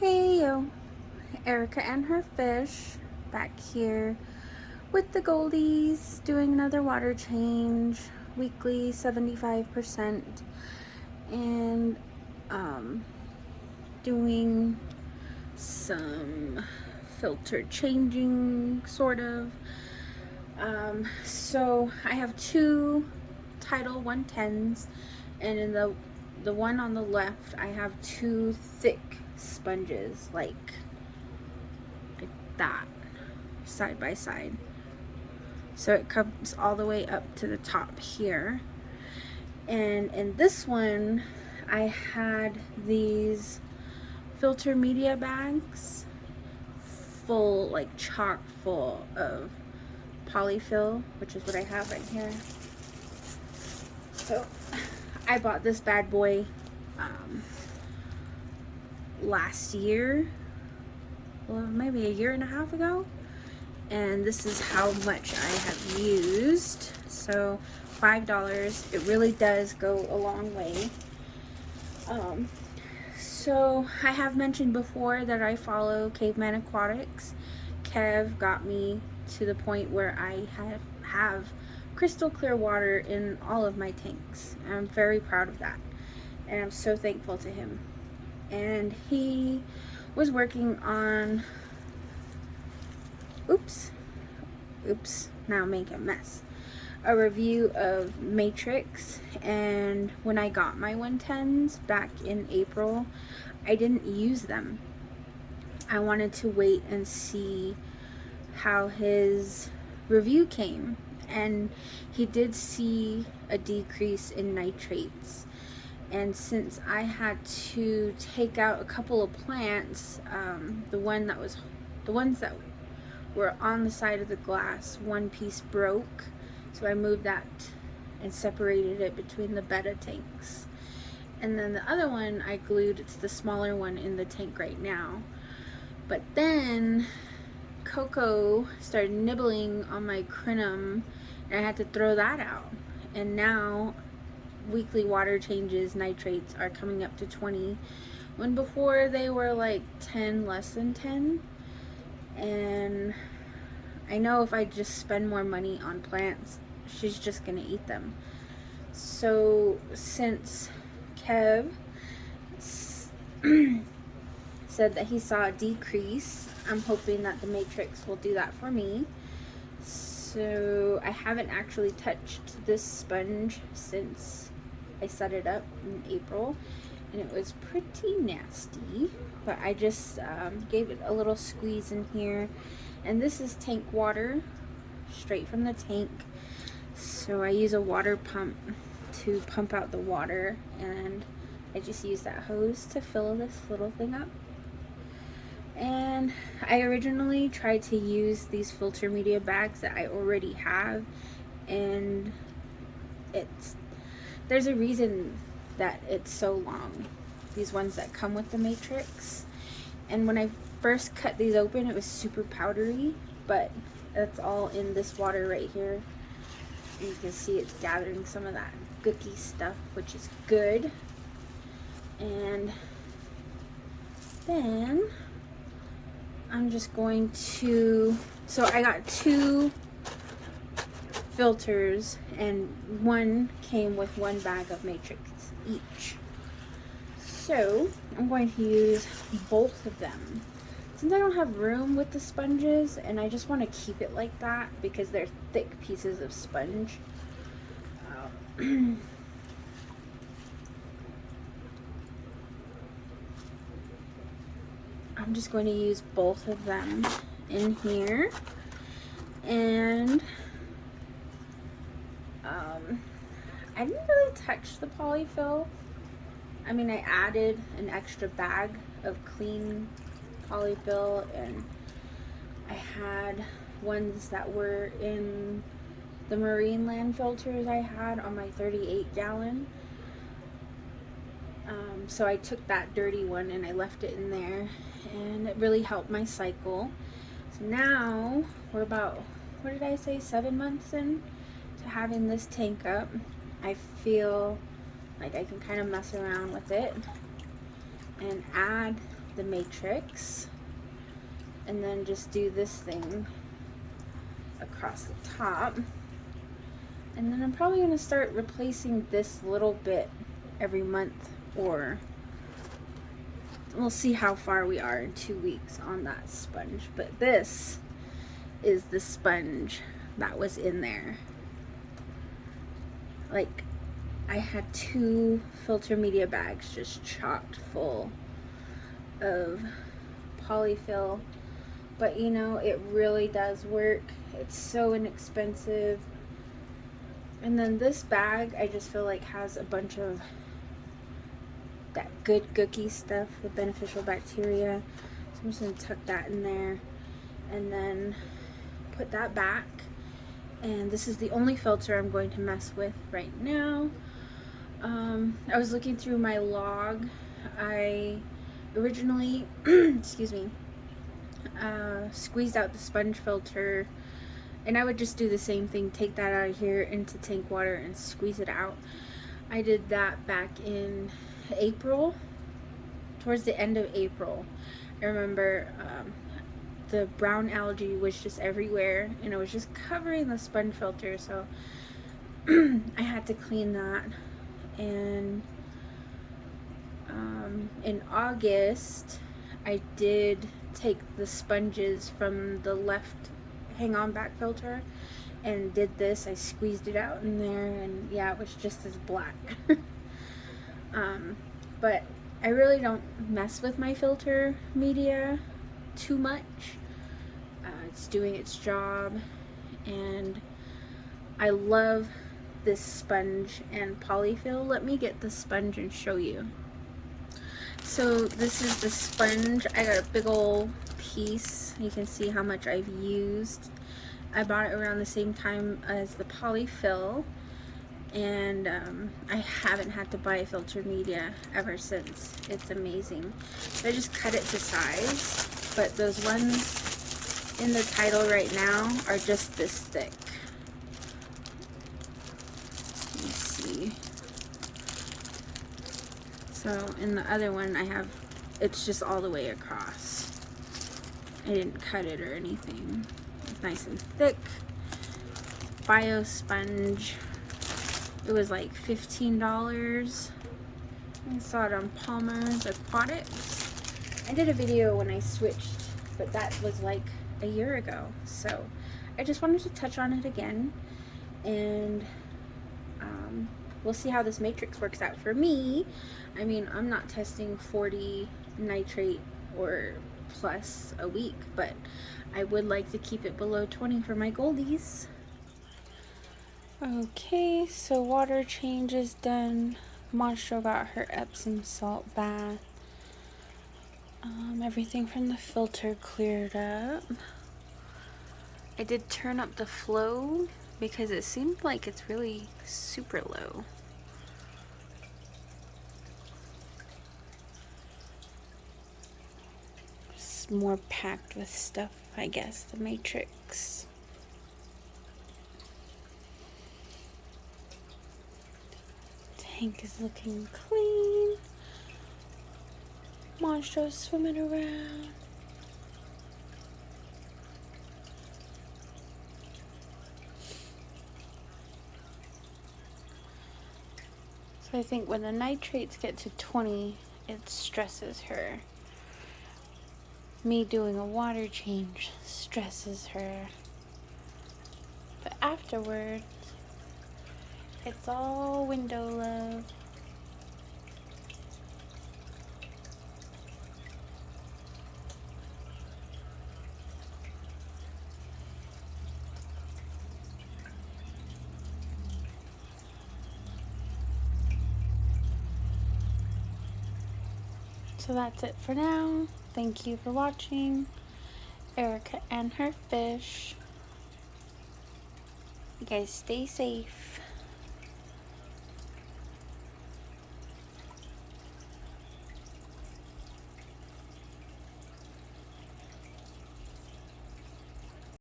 Hey yo, Erica and her fish back here with the Goldies doing another water change, weekly 75%, and doing some filter changing sort of. So I have two Tidal 110s, and in the one on the left I have two thick sponges like that, side by side, so it comes all the way up to the top here. And in this one I had these filter media bags full, like chock full of polyfill, which is what I have right here. So I bought this bad boy last year, well, maybe a year and a half ago, and this is how much I have used. So $5. It really does go a long way. So I have mentioned before that I follow Caveman Aquatics. Kev got me to the point where I have crystal clear water in all of my tanks. I'm very proud of that, and I'm so thankful to him. And he was working on now make a mess, a review of Matrix. And when I got my 110s back in April, I didn't use them. I wanted to wait and see how his review came, and he did see a decrease in nitrates. And since I had to take out a couple of plants, the ones that were on the side of the glass, one piece broke, so I moved that and separated it between the betta tanks. And then the other one I glued, it's the smaller one in the tank right now. But then Coco started nibbling on my crinum, and I had to throw that out. And now weekly water changes, nitrates are coming up to 20, when before they were like 10, less than 10. And I know if I just spend more money on plants, she's just gonna eat them. So since Kev said that he saw a decrease, I'm hoping that the Matrix will do that for me. So I haven't actually touched this sponge since I set it up in April, and it was pretty nasty, but I just gave it a little squeeze in here. And this is tank water, straight from the tank, so I use a water pump to pump out the water, and I just use that hose to fill this little thing up. And I originally tried to use these filter media bags that I already have, and there's a reason that it's so long, these ones that come with the Matrix. And when I first cut these open, it was super powdery, but that's all in this water right here. And you can see it's gathering some of that gooky stuff, which is good. And then I'm just going to, so I got two filters, and one came with one bag of Matrix each. So I'm going to use both of them. Since I don't have room with the sponges, and I just want to keep it like that because they're thick pieces of sponge. I'm just going to use both of them in here. And I didn't really touch the polyfill. I mean, I added an extra bag of clean polyfill, and I had ones that were in the marine land filters I had on my 38 gallon. So I took that dirty one and I left it in there, and it really helped my cycle. So now we're about, what did I say, 7 months in to having this tank up. I feel like I can kind of mess around with it and add the matrix and then just do this thing across the top. And then I'm probably going to start replacing this little bit every month, or we'll see how far we are in 2 weeks on that sponge. But this is the sponge that was in there. Like, I had 2 filter media bags just chocked full of polyfill. But you know, it really does work. It's so inexpensive. And then this bag, I just feel like has a bunch of that good gooky stuff with beneficial bacteria. So I'm just going to tuck that in there and then put that back. And this is the only filter I'm going to mess with right now. I was looking through my log. I originally, excuse me, squeezed out the sponge filter, and I would just do the same thing, take that out of here into tank water and squeeze it out. I did that back in April, towards the end of April. I remember the brown algae was just everywhere, and it was just covering the sponge filter, so I had to clean that. And in August, I did take the sponges from the left hang-on back filter and did this. I squeezed it out in there, and yeah, it was just as black. But I really don't mess with my filter media too much. It's doing its job, and I love this sponge and polyfill. Let me get the sponge and show you. So this is the sponge. I got a big old piece. You can see how much I've used. I bought it around the same time as the polyfill, and I haven't had to buy filter media ever since. It's amazing. So I just cut it to size, but those ones in the title right now are just this thick. Let's see. So in the other one I have, it's just all the way across. I didn't cut it or anything. It's nice and thick. Bio sponge. It was like $15. I saw it on Palmer's Aquatics. I did a video when I switched, but that was like a year ago. So I just wanted to touch on it again, and we'll see how this matrix works out for me. I mean, I'm not testing 40 nitrate or plus a week, but I would like to keep it below 20 for my Goldies. Okay, so water change is done. Monstro got her Epsom salt bath. Everything from the filter cleared up. I did turn up the flow because it seemed like it's really super low. It's more packed with stuff, I guess, the matrix. Tank is looking clean. Monstro's swimming around. So I think when the nitrates get to 20, it stresses her. Me doing a water change stresses her. But afterwards, it's all window love. So that's it for now. Thank you for watching. Erica and her fish. You guys stay safe.